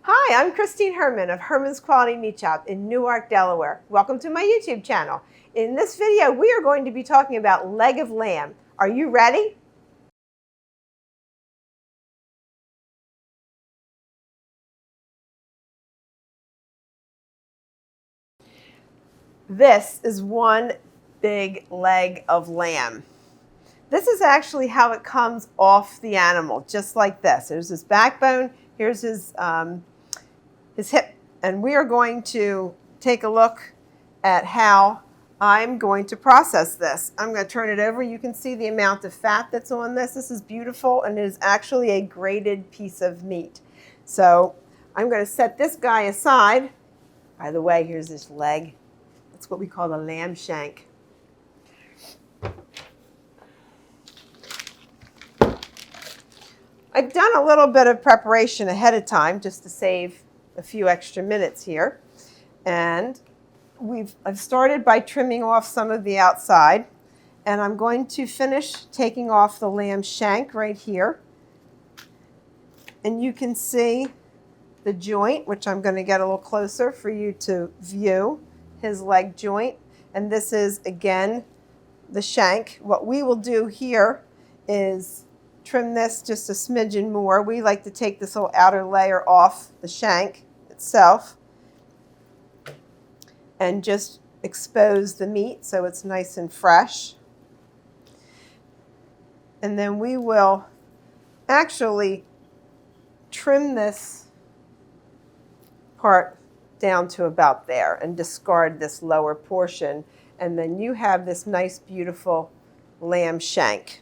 Hi, I'm Christine Herman of Herman's Quality Meat Shop in Newark, Delaware. Welcome to my YouTube channel. In this video, we are going to be talking about leg of lamb. Are you ready? This is one big leg of lamb. This is actually how it comes off the animal, just like this. There's his backbone, here's his hip, and we are going to take a look at how I'm going to process this. I'm going to turn it over. You can see the amount of fat that's on this. This is beautiful, and it is actually a grated piece of meat. So I'm going to set this guy aside. By the way, here's this leg. That's what we call the lamb shank. I've done a little bit of preparation ahead of time just to save a few extra minutes here. And I've started by trimming off some of the outside, and I'm going to finish taking off the lamb shank right here. And you can see the joint, which I'm going to get a little closer for you to view, his leg joint. And this is, again, the shank. What we will do here is trim this just a smidgen more. We like to take this little outer layer off the shank itself and just expose the meat so it's nice and fresh. And then we will actually trim this part down to about there and discard this lower portion. And then you have this nice, beautiful lamb shank.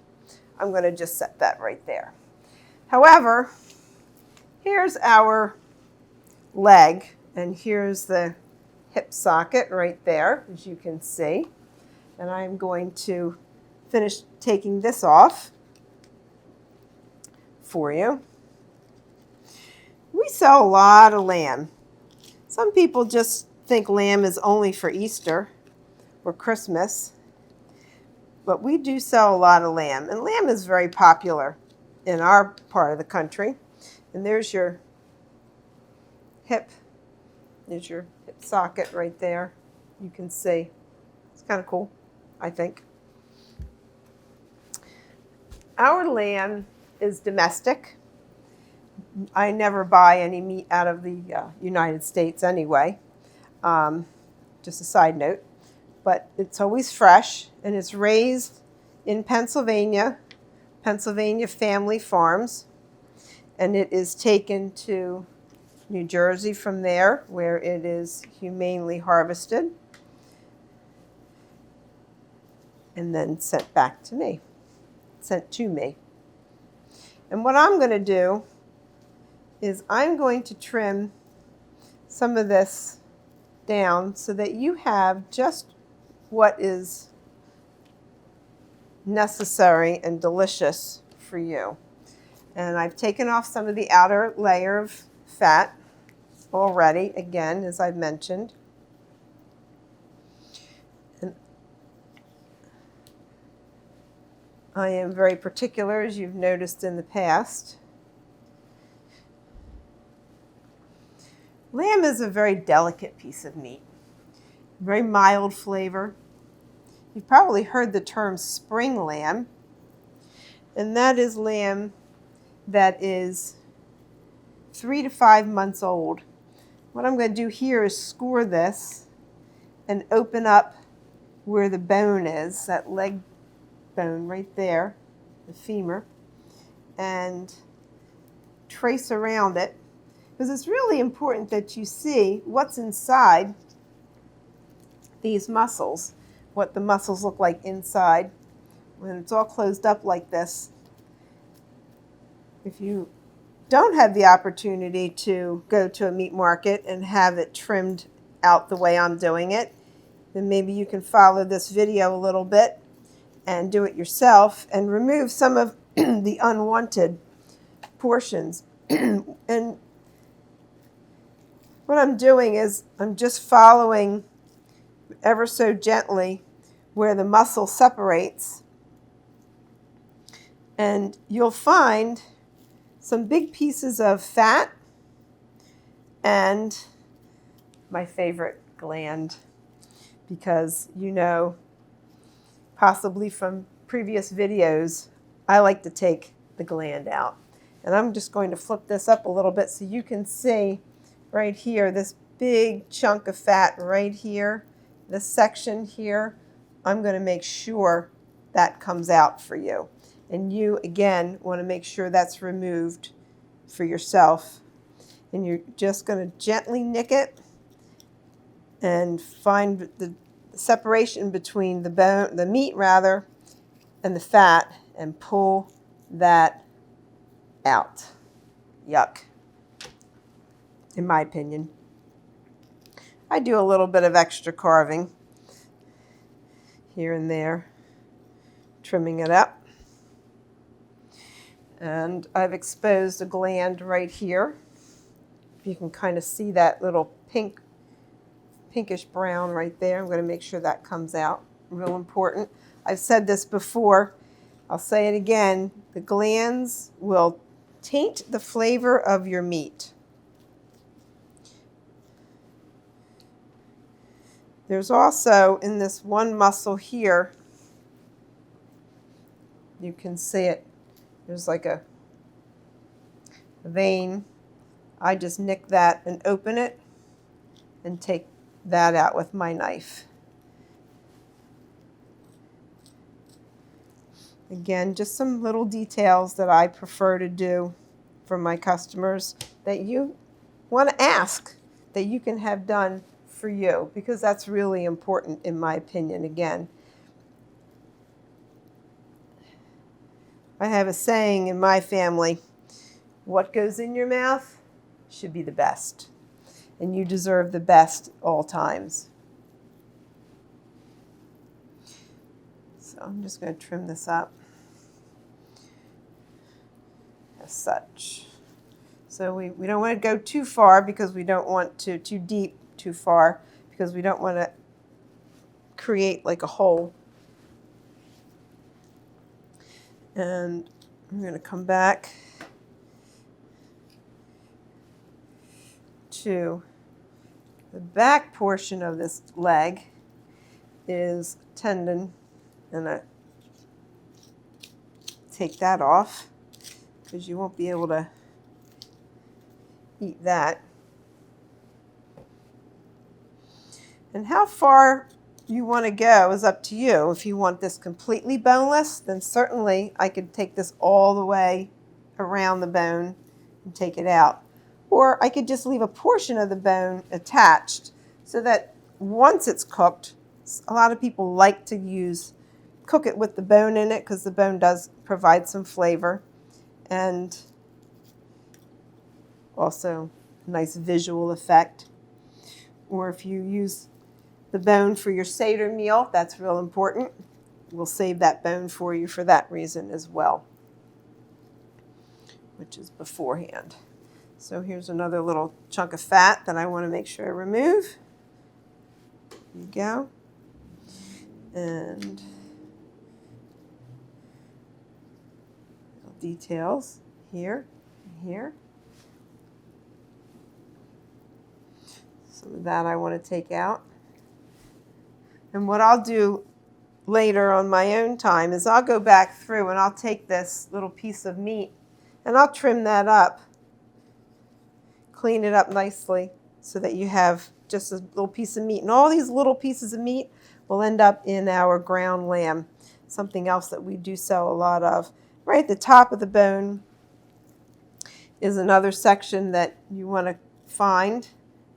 I'm going to just set that right there. However, here's our leg, and here's the hip socket right there, as you can see. And I'm going to finish taking this off for you. We sell a lot of lamb. Some people just think lamb is only for Easter or Christmas, but we do sell a lot of lamb, and lamb is very popular in our part of the country. And there's your hip. There's your hip socket right there. You can see. It's kind of cool, I think. Our lamb is domestic. I never buy any meat out of the United States anyway. Just a side note. But it's always fresh, and it's raised in Pennsylvania family farms, and it is taken to New Jersey from there, where it is humanely harvested and then sent to me. And what I'm going to do is I'm going to trim some of this down so that you have just what is necessary and delicious for you. And I've taken off some of the outer layer of fat already, again, as I've mentioned. And I am very particular, as you've noticed in the past. Lamb is a very delicate piece of meat, very mild flavor. You've probably heard the term spring lamb, and that is lamb that is 3 to 5 months old. What I'm going to do here is score this and open up where the bone is, that leg bone right there, the femur, and trace around it, because it's really important that you see what's inside these muscles, what the muscles look like inside when it's all closed up like this. If you don't have the opportunity to go to a meat market and have it trimmed out the way I'm doing it, then maybe you can follow this video a little bit and do it yourself and remove some of the unwanted portions. And what I'm doing is I'm just following ever so gently where the muscle separates, and you'll find some big pieces of fat and my favorite gland, because you know, possibly from previous videos, I like to take the gland out. And I'm just going to flip this up a little bit so you can see right here, this big chunk of fat right here, this section here. I'm going to make sure that comes out for you. And you, again, want to make sure that's removed for yourself. And you're just going to gently nick it and find the separation between the bone, the meat rather, and the fat, and pull that out. Yuck, in my opinion. I do a little bit of extra carving here and there, trimming it up. And I've exposed a gland right here. You can kind of see that little pinkish brown right there. I'm going to make sure that comes out. Real important. I've said this before. I'll say it again. The glands will taint the flavor of your meat. There's also, in this one muscle here, you can see it. There's like a vein. I just nick that and open it and take that out with my knife. Again, just some little details that I prefer to do for my customers that you want to ask, that you can have done for you, because that's really important in my opinion. Again, I have a saying in my family, what goes in your mouth should be the best, and you deserve the best all times. So I'm just going to trim this up as such. So we don't want to go too far, because we don't want to, too deep, too far, because we don't want to create like a hole. And I'm going to come back to the back portion of this leg is tendon, and I take that off because you won't be able to eat that. And how far you want to go is up to you. If you want this completely boneless, then certainly I could take this all the way around the bone and take it out. Or I could just leave a portion of the bone attached so that once it's cooked, a lot of people like to cook it with the bone in it, because the bone does provide some flavor and also a nice visual effect. Or if you use the bone for your Seder meal, that's real important. We'll save that bone for you for that reason as well, which is beforehand. So here's another little chunk of fat that I want to make sure I remove. There you go. And details here and here. Some of that I want to take out. And what I'll do later on my own time is I'll go back through and I'll take this little piece of meat and I'll trim that up, clean it up nicely so that you have just a little piece of meat. And all these little pieces of meat will end up in our ground lamb, something else that we do sell a lot of. Right at the top of the bone is another section that you want to find,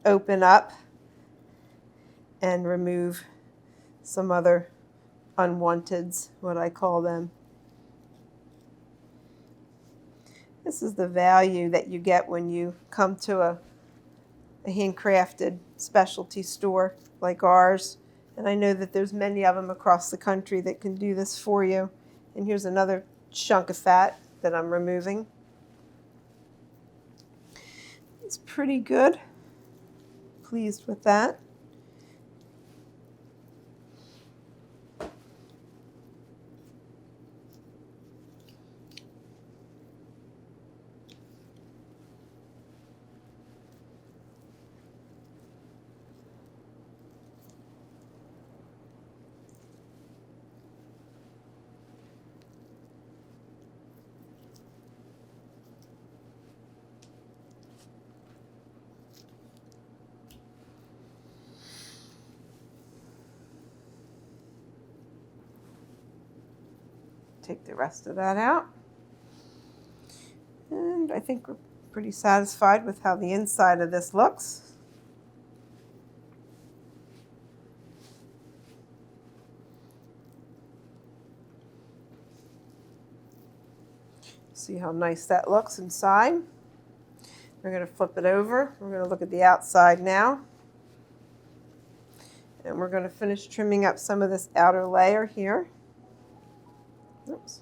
open up, and remove some other unwanteds, what I call them. This is the value that you get when you come to a handcrafted specialty store like ours. And I know that there's many of them across the country that can do this for you. And here's another chunk of fat that I'm removing. It's pretty good. Pleased with that. take the rest of that out. And I think we're pretty satisfied with how the inside of this looks. See how nice that looks inside. We're going to flip it over. We're going to look at the outside now. And we're going to finish trimming up some of this outer layer here. Oops.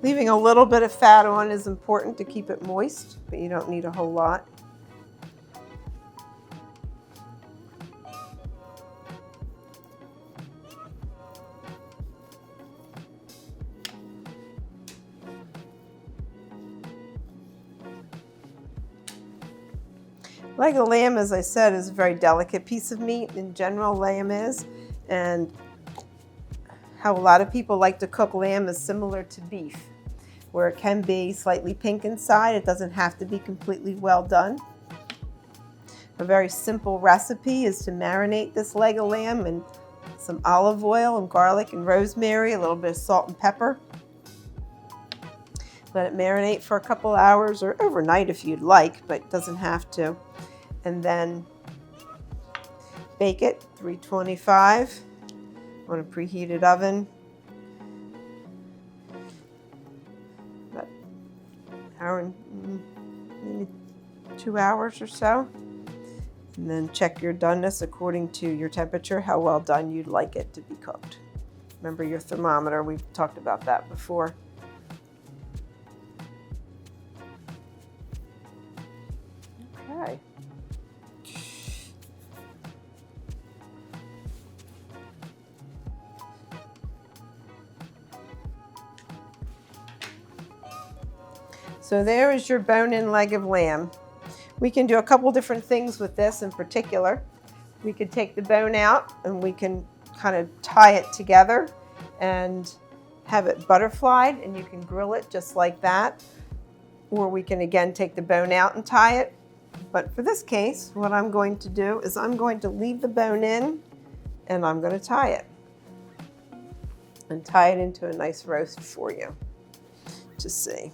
Leaving a little bit of fat on is important to keep it moist, but you don't need a whole lot. Leg of lamb, as I said, is a very delicate piece of meat. In general, lamb is, and how a lot of people like to cook lamb is similar to beef, where it can be slightly pink inside. It doesn't have to be completely well done. A very simple recipe is to marinate this leg of lamb in some olive oil and garlic and rosemary, a little bit of salt and pepper. Let it marinate for a couple hours or overnight if you'd like, but it doesn't have to. And then bake it 325 on a preheated oven. About an hour and maybe 2 hours or so. And then check your doneness according to your temperature, how well done you'd like it to be cooked. Remember your thermometer, we've talked about that before. Okay. So there is your bone-in leg of lamb. We can do a couple different things with this in particular. We could take the bone out and we can kind of tie it together and have it butterflied, and you can grill it just like that. Or we can again take the bone out and tie it. But for this case, what I'm going to do is I'm going to leave the bone in and I'm going to tie it. And tie it into a nice roast for you to see.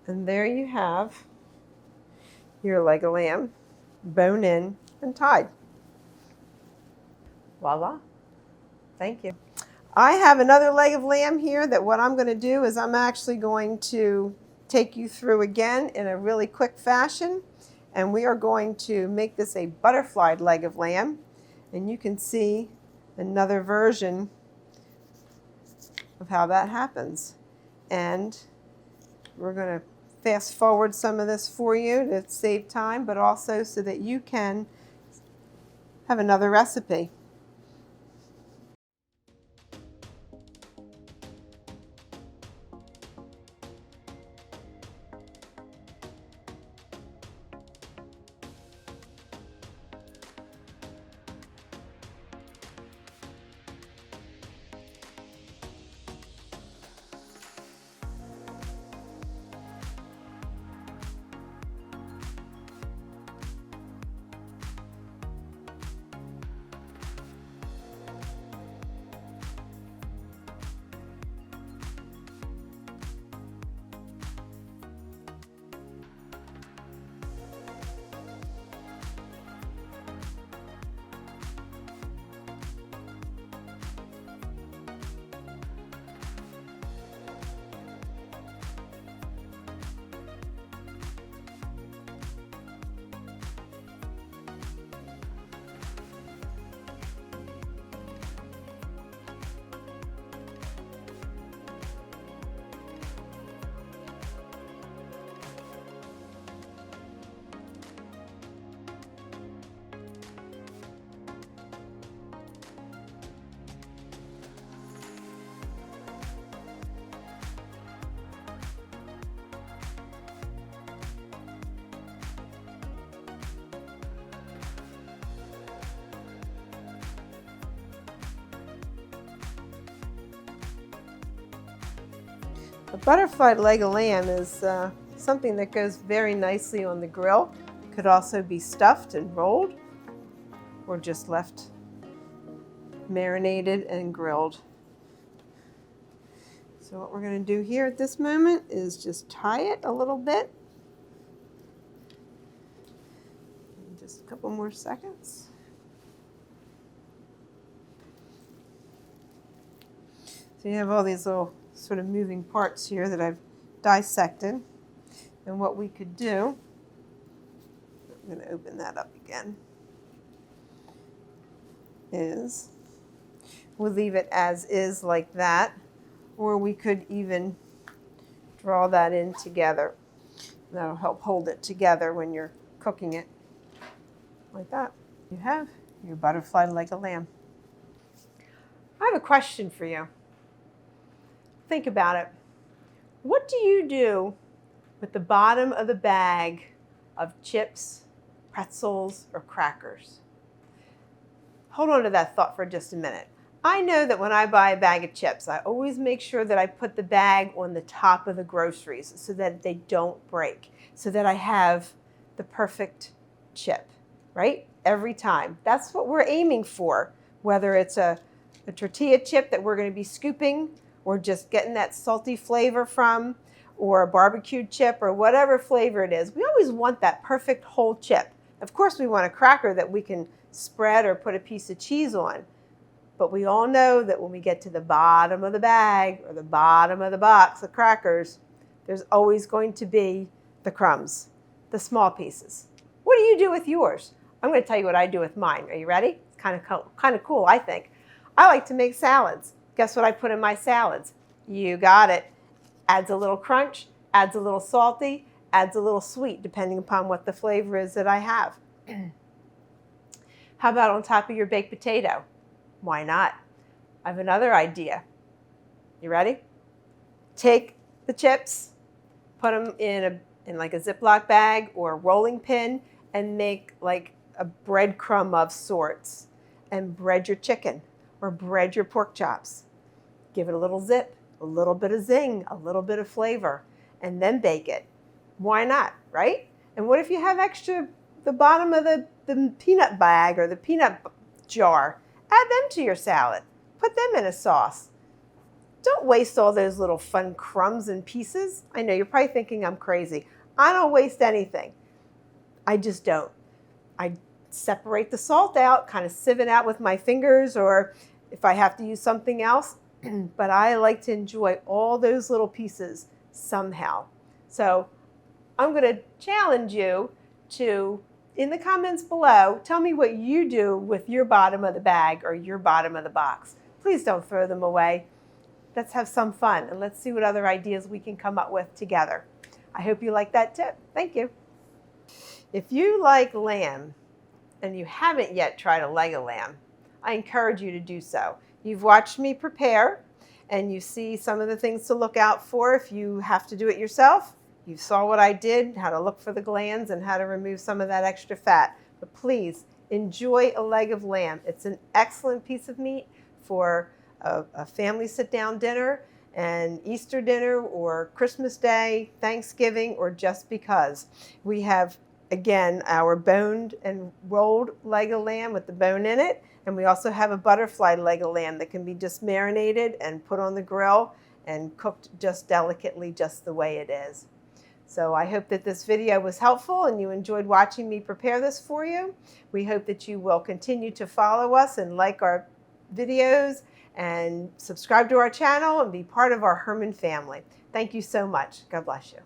And there you have your leg of lamb, bone in and tied. Voila. Thank you. I have another leg of lamb here that what I'm going to do is I'm actually going to take you through again in a really quick fashion. And we are going to make this a butterflied leg of lamb. And you can see another version of how that happens. And we're going to fast forward some of this for you to save time, but also so that you can have another recipe. A butterflied leg of lamb is something that goes very nicely on the grill. Could also be stuffed and rolled or just left marinated and grilled. So what we're going to do here at this moment is just tie it a little bit. Just a couple more seconds. So you have all these little sort of moving parts here that I've dissected. And what we could do, I'm going to open that up again, is we'll leave it as is like that, or we could even draw that in together. That'll help hold it together when you're cooking it. Like that. You have your butterfly leg of lamb. I have a question for you. Think about it. What do you do with the bottom of the bag of chips, pretzels, or crackers? Hold on to that thought for just a minute. I know that when I buy a bag of chips, I always make sure that I put the bag on the top of the groceries so that they don't break, so that I have the perfect chip, right? Every time. That's what we're aiming for, whether it's a tortilla chip that we're going to be scooping or just getting that salty flavor from, or a barbecued chip or whatever flavor it is. We always want that perfect whole chip. Of course, we want a cracker that we can spread or put a piece of cheese on. But we all know that when we get to the bottom of the bag or the bottom of the box of crackers, there's always going to be the crumbs, the small pieces. What do you do with yours? I'm going to tell you what I do with mine. Are you ready? It's kind of cool, I think. I like to make salads. Guess what I put in my salads? You got it. Adds a little crunch, adds a little salty, adds a little sweet, depending upon what the flavor is that I have. How about on top of your baked potato? Why not? I have another idea. You ready? Take the chips, put them in like a Ziploc bag or a rolling pin, and make like a breadcrumb of sorts, and bread your chicken or bread your pork chops. Give it a little zip, a little bit of zing, a little bit of flavor, and then bake it. Why not, right? And what if you have extra, the bottom of the peanut bag or the peanut jar? Add them to your salad. Put them in a sauce. Don't waste all those little fun crumbs and pieces. I know you're probably thinking I'm crazy. I don't waste anything. I just don't. I separate the salt out, kind of sieve it out with my fingers, or if I have to use something else. But I like to enjoy all those little pieces somehow. So I'm going to challenge you to, in the comments below, tell me what you do with your bottom of the bag or your bottom of the box. Please don't throw them away. Let's have some fun, and let's see what other ideas we can come up with together. I hope you like that tip. Thank you. If you like lamb and you haven't yet tried a leg of lamb, I encourage you to do so. You've watched me prepare, and you see some of the things to look out for if you have to do it yourself. You saw what I did, how to look for the glands and how to remove some of that extra fat. But please enjoy a leg of lamb. It's an excellent piece of meat for a family sit-down dinner, and Easter dinner, or Christmas Day, Thanksgiving, or just because. We have, again, our boned and rolled leg of lamb with the bone in it. And we also have a butterfly leg of lamb that can be just marinated and put on the grill and cooked just delicately, just the way it is. So I hope that this video was helpful and you enjoyed watching me prepare this for you. We hope that you will continue to follow us and like our videos and subscribe to our channel and be part of our Herman family. Thank you so much. God bless you.